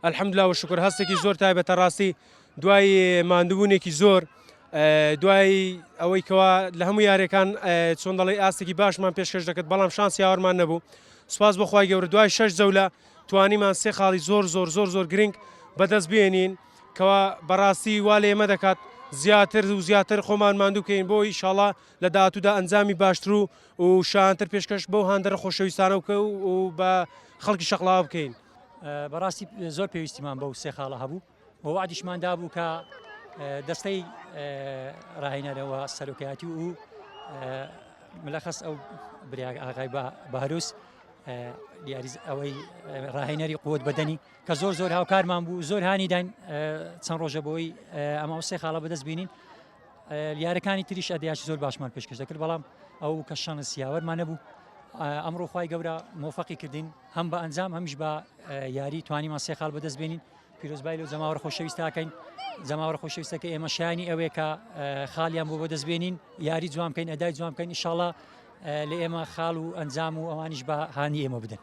الحەمدوللا و شکر هەستێکی زۆر تایبەتە ڕاستی دوای ماندووبوونێکی زۆر دوای ئەوەی کەوا لە هەموو یاریەکان چۆن دەڵێ ئاستێکی باشمان پێشکەش دەکرد بەڵام شانسی یاوەرمان نەبوو سوپاس بەخوای گەورە دوای 6 جەولە توانیمان سێ خاڵی زۆر زۆر زۆر زۆر گرنگ بەدەست بێنین کەوا بەڕاستی وا لە ئێمە دەکات زیاتر و زیاتر خۆمان ماندوو بکەین بۆ ئینشاڵڵا لە داهاتوودا ئەنجامی باشتر و شانتر پێشکەش بەو هاندەرە خۆشەویستانە بکە و بە خەڵکی شەقڵاو بکەین. بەڕاستی زۆر پێویستیمان بەو سێ خاڵە هەبوو بۆ وعدیشماندا بوو کە دەستەی ڕاهێنەرەوە سەرۆکایەتی و ملەخەس ئەو ئاغای بەهەروس ئەوەی ڕاهێنەری قووت بەدەنی کە زۆر زۆر هاوکارمان بوو زۆر هانیداین چەند ڕۆژە بۆی ئەمە سێ خاڵە بەدەست بینین یارەکانی تریش ئەدیاش زۆر باشمان پێشکەش دەکرد بەڵام ئەو کە شەنس یاوەرمان نەبوو ئەمڕۆ خوای گەورە مۆفەقی کردین هەم بە ئەنجام هەمیش بە یاری توانیمان سێ خاڵ بەدەست بێنین پیرۆزبای لەو جەماوەڕە خۆشەویستاکەین جەماوەڕە خۆشەویستەکە ئێمە شایانی ئەوەیە کە خاڵیان بۆ بەدەست بێنین یاری جوان بکەین ئەدای جوان بکەین ئینشاڵڵا لە ئێمە خاڵ و ئەنجام و ئەوانیش بە هانی ئێمە بدەن.